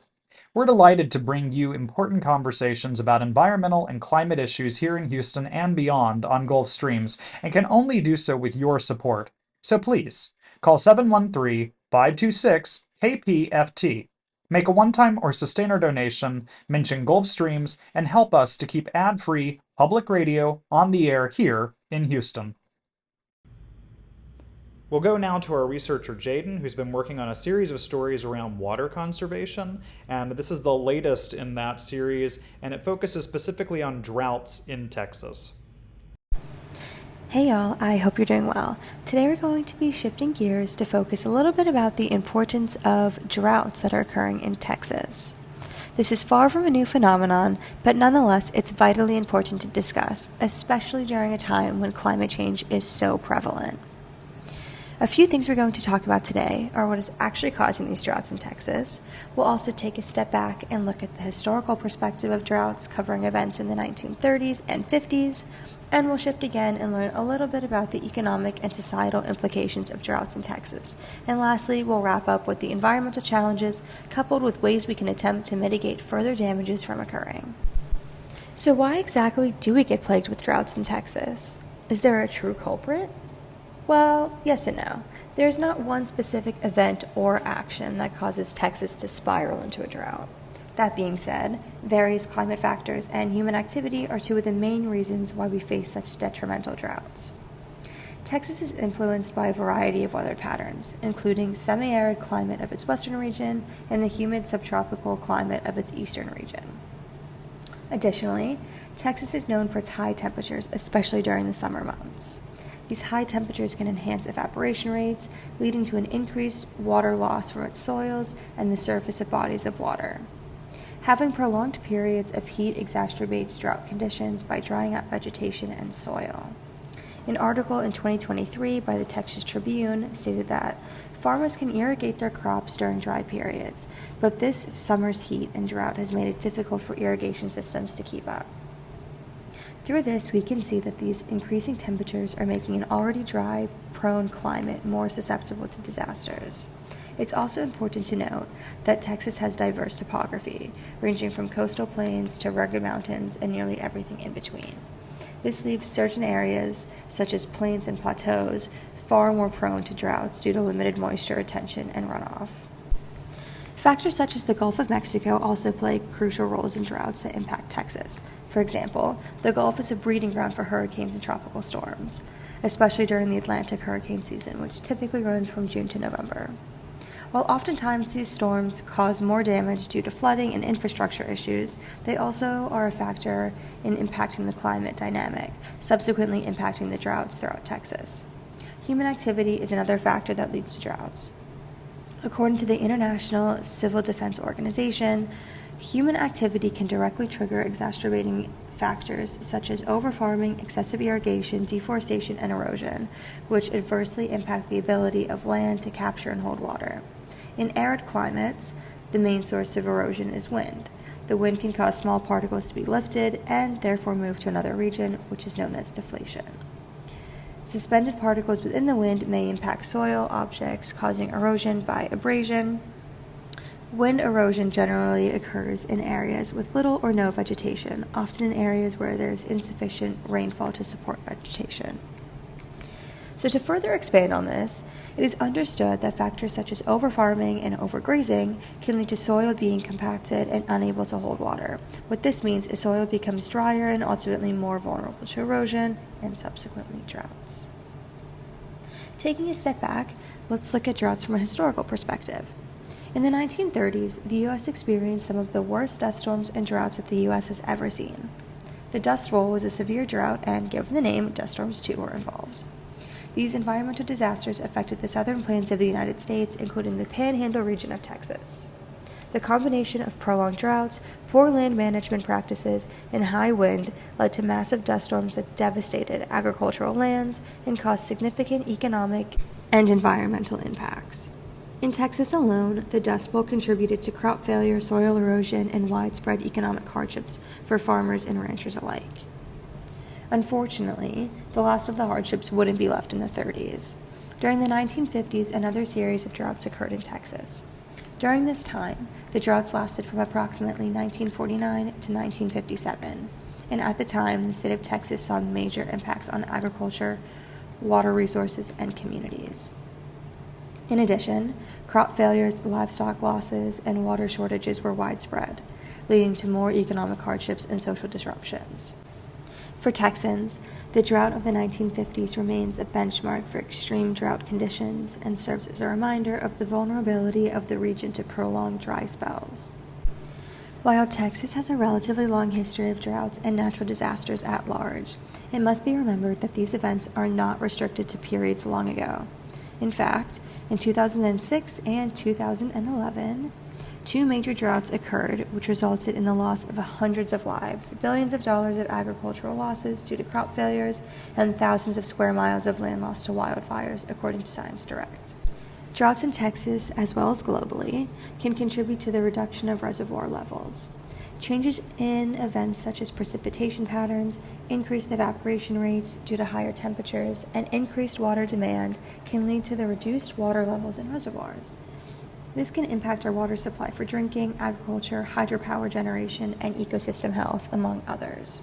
We're delighted to bring you important conversations about environmental and climate issues here in Houston and beyond on Gulf Streams, and can only do so with your support. So please, call 713-526-KPFT. Make a one-time or sustainer donation, mention Gulf Streams, and help us to keep ad-free public radio on the air here in Houston. We'll go now to our researcher Jadyn, who's been working on a series of stories around water conservation, and this is the latest in that series, and it focuses specifically on droughts in Texas. Hey y'all, I hope you're doing well. Today we're going to be shifting gears to focus a little bit about the importance of droughts that are occurring in Texas. This is far from a new phenomenon, but nonetheless it's vitally important to discuss, especially during a time when climate change is so prevalent. A few things we're going to talk about today are what is actually causing these droughts in Texas. We'll also take a step back and look at the historical perspective of droughts, covering events in the 1930s and 50s, and we'll shift again and learn a little bit about the economic and societal implications of droughts in Texas. And lastly, we'll wrap up with the environmental challenges coupled with ways we can attempt to mitigate further damages from occurring. So why exactly do we get plagued with droughts in Texas? Is there a true culprit? Well, yes and no. There's not one specific event or action that causes Texas to spiral into a drought. That being said, various climate factors and human activity are two of the main reasons why we face such detrimental droughts. Texas is influenced by a variety of weather patterns, including semi-arid climate of its western region and the humid subtropical climate of its eastern region. Additionally, Texas is known for its high temperatures, especially during the summer months. These high temperatures can enhance evaporation rates, leading to an increased water loss from its soils and the surface of bodies of water. Having prolonged periods of heat exacerbates drought conditions by drying out vegetation and soil. An article in 2023 by the Texas Tribune stated that farmers can irrigate their crops during dry periods, but this summer's heat and drought has made it difficult for irrigation systems to keep up. Through this, we can see that these increasing temperatures are making an already dry, prone climate more susceptible to disasters. It's also important to note that Texas has diverse topography, ranging from coastal plains to rugged mountains and nearly everything in between. This leaves certain areas, such as plains and plateaus, far more prone to droughts due to limited moisture retention and runoff. Factors such as the Gulf of Mexico also play crucial roles in droughts that impact Texas. For example, the Gulf is a breeding ground for hurricanes and tropical storms. especially during the Atlantic hurricane season, which typically runs from June to November. While oftentimes these storms cause more damage due to flooding and infrastructure issues, they also are a factor in impacting the climate dynamic, subsequently impacting the droughts throughout Texas. Human activity is another factor that leads to droughts. According to the International Civil Defense Organization, human activity can directly trigger exacerbating factors such as overfarming, excessive irrigation, deforestation, and erosion, which adversely impact the ability of land to capture and hold water. In arid climates, the main source of erosion is wind. The wind can cause small particles to be lifted and therefore move to another region, which is known as deflation. Suspended particles within the wind may impact soil objects, causing erosion by abrasion. Wind erosion generally occurs in areas with little or no vegetation, often in areas where there is insufficient rainfall to support vegetation. So to further expand on this, it is understood that factors such as overfarming and overgrazing can lead to soil being compacted and unable to hold water. What this means is soil becomes drier and ultimately more vulnerable to erosion and subsequently droughts. Taking a step back, let's look at droughts from a historical perspective. In the 1930s, the U.S. experienced some of the worst dust storms and droughts that the U.S. has ever seen. The Dust Bowl was a severe drought, and given the name, dust storms too were involved. These environmental disasters affected the southern plains of the United States, including the Panhandle region of Texas. The combination of prolonged droughts, poor land management practices, and high wind led to massive dust storms that devastated agricultural lands and caused significant economic and environmental impacts. In Texas alone, the Dust Bowl contributed to crop failure, soil erosion, and widespread economic hardships for farmers and ranchers alike. Unfortunately, the last of the hardships wouldn't be left in the 30s. During the 1950s, another series of droughts occurred in Texas. During this time, the droughts lasted from approximately 1949 to 1957, and at the time, the state of Texas saw major impacts on agriculture, water resources, and communities. In addition, crop failures, livestock losses, and water shortages were widespread, leading to more economic hardships and social disruptions. For Texans, the drought of the 1950s remains a benchmark for extreme drought conditions and serves as a reminder of the vulnerability of the region to prolonged dry spells. While Texas has a relatively long history of droughts and natural disasters at large, it must be remembered that these events are not restricted to periods long ago. In fact, in 2006 and 2011, two major droughts occurred, which resulted in the loss of hundreds of lives, billions of dollars of agricultural losses due to crop failures, and thousands of square miles of land lost to wildfires, according to Science Direct. Droughts in Texas, as well as globally, can contribute to the reduction of reservoir levels. Changes in events such as precipitation patterns, increased evaporation rates due to higher temperatures, and increased water demand can lead to the reduced water levels in reservoirs. This can impact our water supply for drinking, agriculture, hydropower generation, and ecosystem health, among others.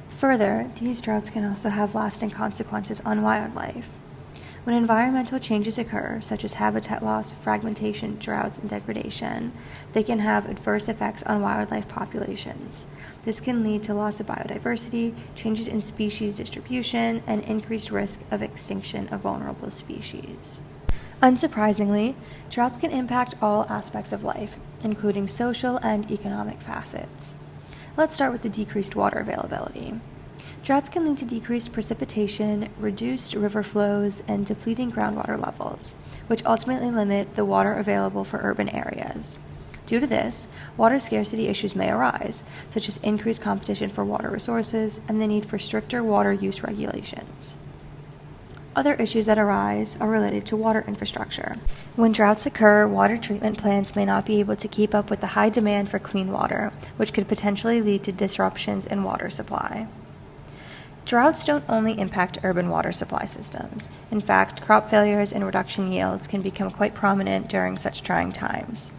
Further, these droughts can also have lasting consequences on wildlife. When environmental changes occur, such as habitat loss, fragmentation, droughts, and degradation, they can have adverse effects on wildlife populations. This can lead to loss of biodiversity, changes in species distribution, and increased risk of extinction of vulnerable species. Unsurprisingly, droughts can impact all aspects of life, including social and economic facets. Let's start with the decreased water availability. Droughts can lead to decreased precipitation, reduced river flows, and depleting groundwater levels, which ultimately limit the water available for urban areas. Due to this, water scarcity issues may arise, such as increased competition for water resources and the need for stricter water use regulations. Other issues that arise are related to water infrastructure. When droughts occur, water treatment plants may not be able to keep up with the high demand for clean water, which could potentially lead to disruptions in water supply. Droughts don't only impact urban water supply systems. In fact, crop failures and reduction yields can become quite prominent during such trying times.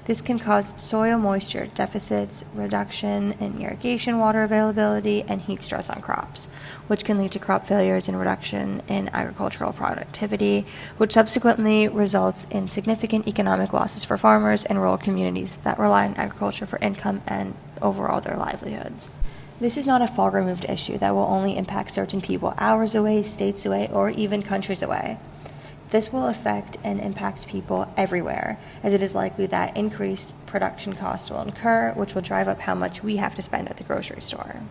This can cause soil moisture deficits, reduction in irrigation water availability, and heat stress on crops, which can lead to crop failures and reduction in agricultural productivity, which subsequently results in significant economic losses for farmers and rural communities that rely on agriculture for income and overall their livelihoods. This is not a far-removed issue that will only impact certain people hours away, states away, or even countries away. This will affect and impact people everywhere, as it is likely that increased production costs will incur, which will drive up how much we have to spend at the grocery store.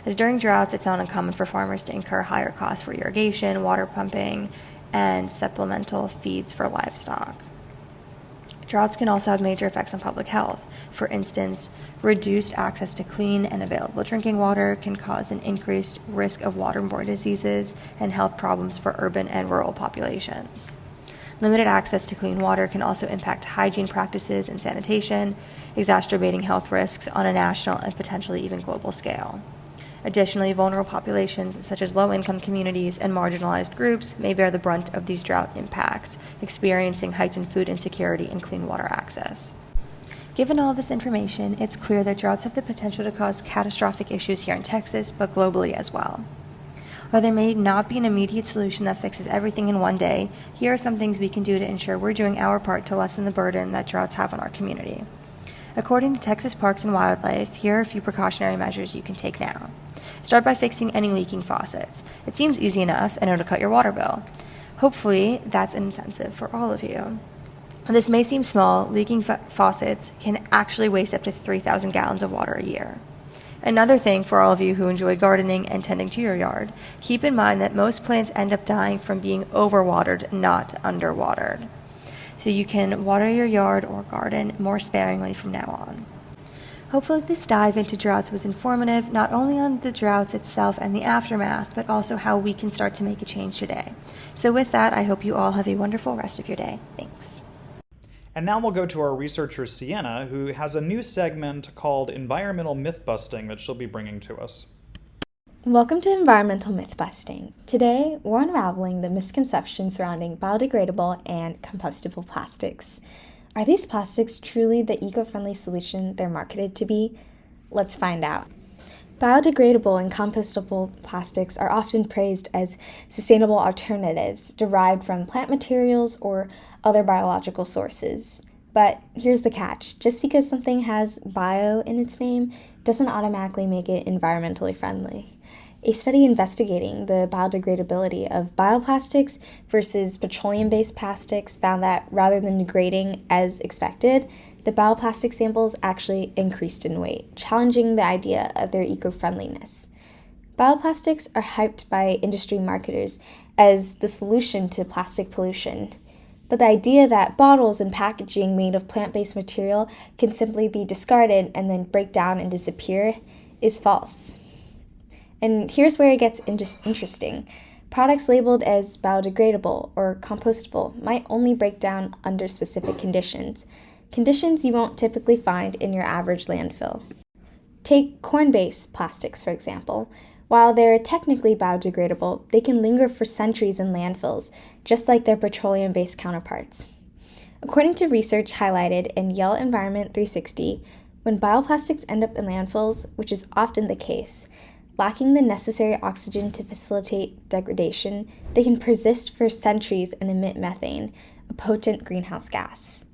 As during droughts, it's not uncommon for farmers to incur higher costs for irrigation, water pumping, and supplemental feeds for livestock. Droughts can also have major effects on public health. For instance, reduced access to clean and available drinking water can cause an increased risk of waterborne diseases and health problems for urban and rural populations. Limited access to clean water can also impact hygiene practices and sanitation, exacerbating health risks on a national and potentially even global scale. Additionally, vulnerable populations such as low-income communities and marginalized groups may bear the brunt of these drought impacts, experiencing heightened food insecurity and clean water access. Given all this information, it's clear that droughts have the potential to cause catastrophic issues here in Texas, but globally as well. While there may not be an immediate solution that fixes everything in one day, here are some things we can do to ensure we're doing our part to lessen the burden that droughts have on our community. According to Texas Parks and Wildlife, here are a few precautionary measures you can take now. Start by fixing any leaking faucets. It seems easy enough, and it'll cut your water bill. Hopefully, that's an incentive for all of you. This may seem small, leaking faucets can actually waste up to 3,000 gallons of water a year. Another thing for all of you who enjoy gardening and tending to your yard, keep in mind that most plants end up dying from being overwatered, not underwatered. So you can water your yard or garden more sparingly from now on. Hopefully this dive into droughts was informative, not only on the droughts itself and the aftermath, but also how we can start to make a change today. So with that, I hope you all have a wonderful rest of your day. Thanks. And now we'll go to our researcher, Siena, who has a new segment called Environmental Myth-Busting that she'll be bringing to us. Welcome to Environmental Myth-Busting. Today, we're unraveling the misconceptions surrounding biodegradable and compostable plastics. Are these plastics truly the eco-friendly solution they're marketed to be? Let's find out. Biodegradable and compostable plastics are often praised as sustainable alternatives derived from plant materials or other biological sources. But here's the catch. Just because something has bio in its name doesn't automatically make it environmentally friendly. A study investigating the biodegradability of bioplastics versus petroleum-based plastics found that rather than degrading as expected, the bioplastic samples actually increased in weight, challenging the idea of their eco-friendliness. Bioplastics are hyped by industry marketers as the solution to plastic pollution. But the idea that bottles and packaging made of plant-based material can simply be discarded and then break down and disappear is false. And here's where it gets interesting. Products labeled as biodegradable or compostable might only break down under specific conditions you won't typically find in your average landfill. Take corn-based plastics, for example. While they're technically biodegradable, they can linger for centuries in landfills, just like their petroleum-based counterparts. According to research highlighted in Yale Environment 360, when bioplastics end up in landfills, which is often the case, lacking the necessary oxygen to facilitate degradation, they can persist for centuries and emit methane, a potent greenhouse gas.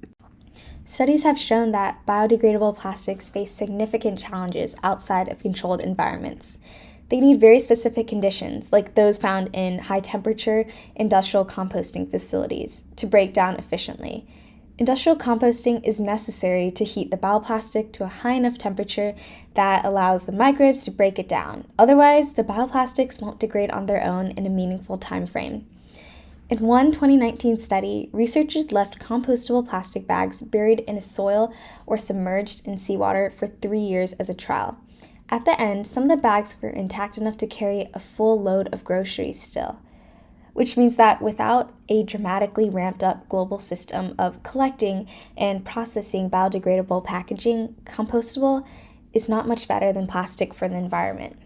Studies have shown that biodegradable plastics face significant challenges outside of controlled environments. They need very specific conditions, like those found in high-temperature industrial composting facilities, to break down efficiently. Industrial composting is necessary to heat the bioplastic to a high enough temperature that allows the microbes to break it down. Otherwise, the bioplastics won't degrade on their own in a meaningful time frame. In one 2019 study, researchers left compostable plastic bags buried in a soil or submerged in seawater for 3 years as a trial. At the end, some of the bags were intact enough to carry a full load of groceries still, which means that without a dramatically ramped up global system of collecting and processing biodegradable packaging, compostable is not much better than plastic for the environment.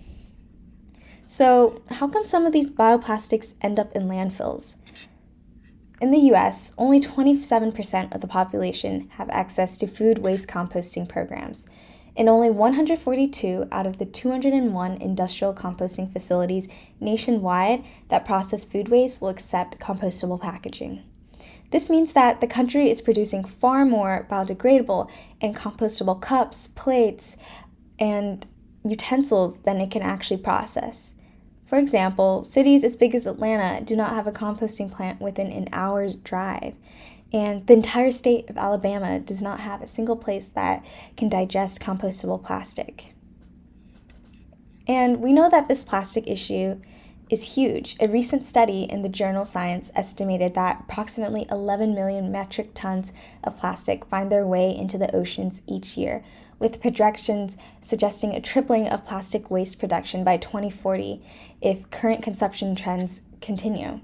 So, how come some of these bioplastics end up in landfills? In the US, only 27% of the population have access to food waste composting programs, and only 142 out of the 201 industrial composting facilities nationwide that process food waste will accept compostable packaging. This means that the country is producing far more biodegradable and compostable cups, plates, and utensils than it can actually process. For example, cities as big as Atlanta do not have a composting plant within an hour's drive, and the entire state of Alabama does not have a single place that can digest compostable plastic. And we know that this plastic issue is huge. A recent study in the journal Science estimated that approximately 11 million metric tons of plastic find their way into the oceans each year, with projections suggesting a tripling of plastic waste production by 2040 if current consumption trends continue.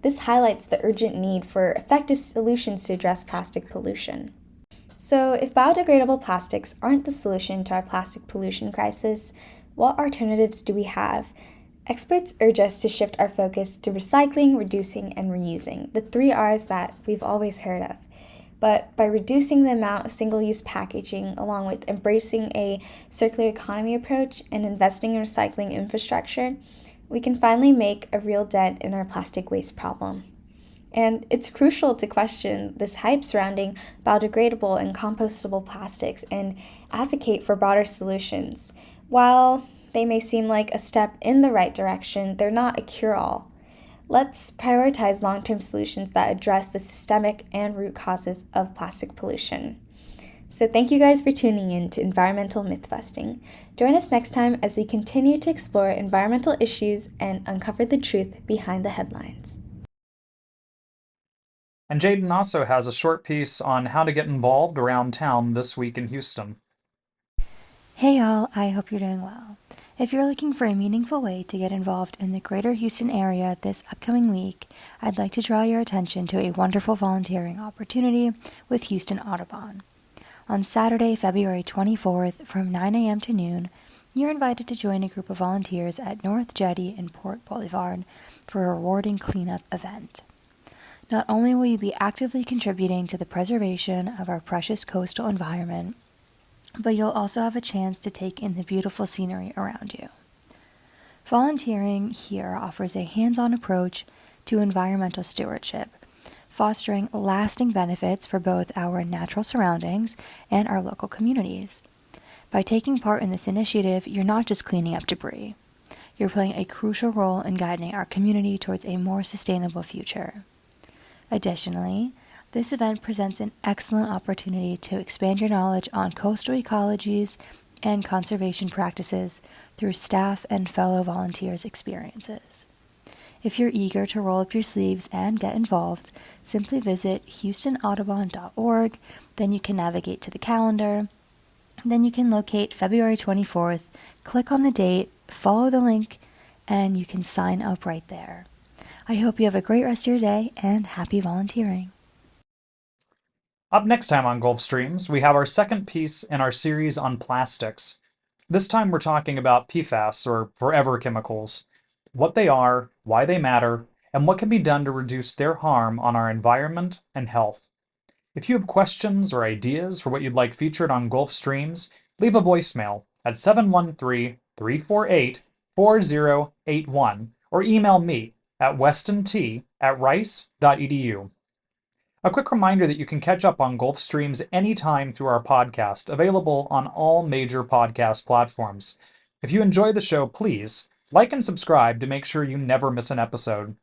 This highlights the urgent need for effective solutions to address plastic pollution. So, if biodegradable plastics aren't the solution to our plastic pollution crisis, what alternatives do we have? Experts urge us to shift our focus to recycling, reducing, and reusing, the 3 R's that we've always heard of. But by reducing the amount of single-use packaging, along with embracing a circular economy approach and investing in recycling infrastructure, we can finally make a real dent in our plastic waste problem. And it's crucial to question this hype surrounding biodegradable and compostable plastics and advocate for broader solutions. While they may seem like a step in the right direction, they're not a cure-all. Let's prioritize long-term solutions that address the systemic and root causes of plastic pollution. So thank you guys for tuning in to Environmental Myth-Busting. Join us next time as we continue to explore environmental issues and uncover the truth behind the headlines. And Jadyn also has a short piece on how to get involved around town this week in Houston. Hey y'all, I hope you're doing well. If you're looking for a meaningful way to get involved in the greater Houston area this upcoming week, I'd like to draw your attention to a wonderful volunteering opportunity with Houston Audubon. On Saturday, February 24th from 9 a.m. to noon, you're invited to join a group of volunteers at North Jetty in Port Boulevard for a rewarding cleanup event. Not only will you be actively contributing to the preservation of our precious coastal environment, but you'll also have a chance to take in the beautiful scenery around you. Volunteering here offers a hands-on approach to environmental stewardship, fostering lasting benefits for both our natural surroundings and our local communities. By taking part in this initiative, you're not just cleaning up debris. You're playing a crucial role in guiding our community towards a more sustainable future. Additionally, this event presents an excellent opportunity to expand your knowledge on coastal ecologies and conservation practices through staff and fellow volunteers' experiences. If you're eager to roll up your sleeves and get involved, simply visit houstonaudubon.org, then you can navigate to the calendar, then you can locate February 24th, click on the date, follow the link, and you can sign up right there. I hope you have a great rest of your day and happy volunteering. Up next time on Gulf Streams, we have our second piece in our series on plastics. This time we're talking about PFAS, or forever chemicals, what they are, why they matter, and what can be done to reduce their harm on our environment and health. If you have questions or ideas for what you'd like featured on Gulf Streams, leave a voicemail at 713-348-4081 or email me at westont@rice.edu. A quick reminder that you can catch up on Gulf Streams anytime through our podcast, available on all major podcast platforms. If you enjoy the show, please like and subscribe to make sure you never miss an episode.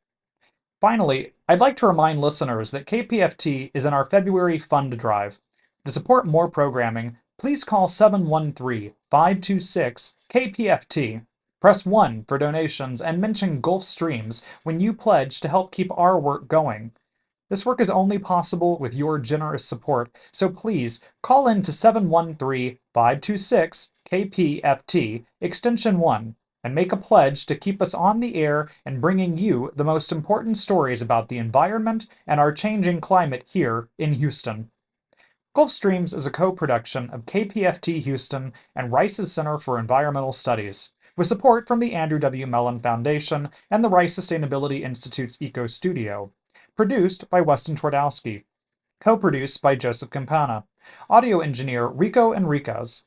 Finally, I'd like to remind listeners that KPFT is in our February Fund Drive. To support more programming, please call 713-526-KPFT. Press 1 for donations and mention Gulf Streams when you pledge to help keep our work going. This work is only possible with your generous support, so please call in to 713-526-KPFT, extension 1, and make a pledge to keep us on the air and bringing you the most important stories about the environment and our changing climate here in Houston. Gulf Streams is a co-production of KPFT Houston and Rice's Center for Environmental Studies, with support from the Andrew W. Mellon Foundation and the Rice Sustainability Institute's Eco Studio. Produced by Weston Twardowski. Co-produced by Joseph Campana. Audio engineer Rico Enriquez.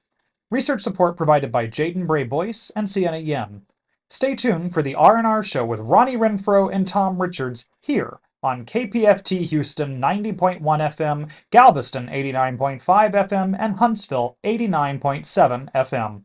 Research support provided by Jadyn Bray Boyce and Siena Yiin. Stay tuned for the R&R Show with Ronnie Renfro and Tom Richards here on KPFT Houston 90.1 FM, Galveston 89.5 FM, and Huntsville 89.7 FM.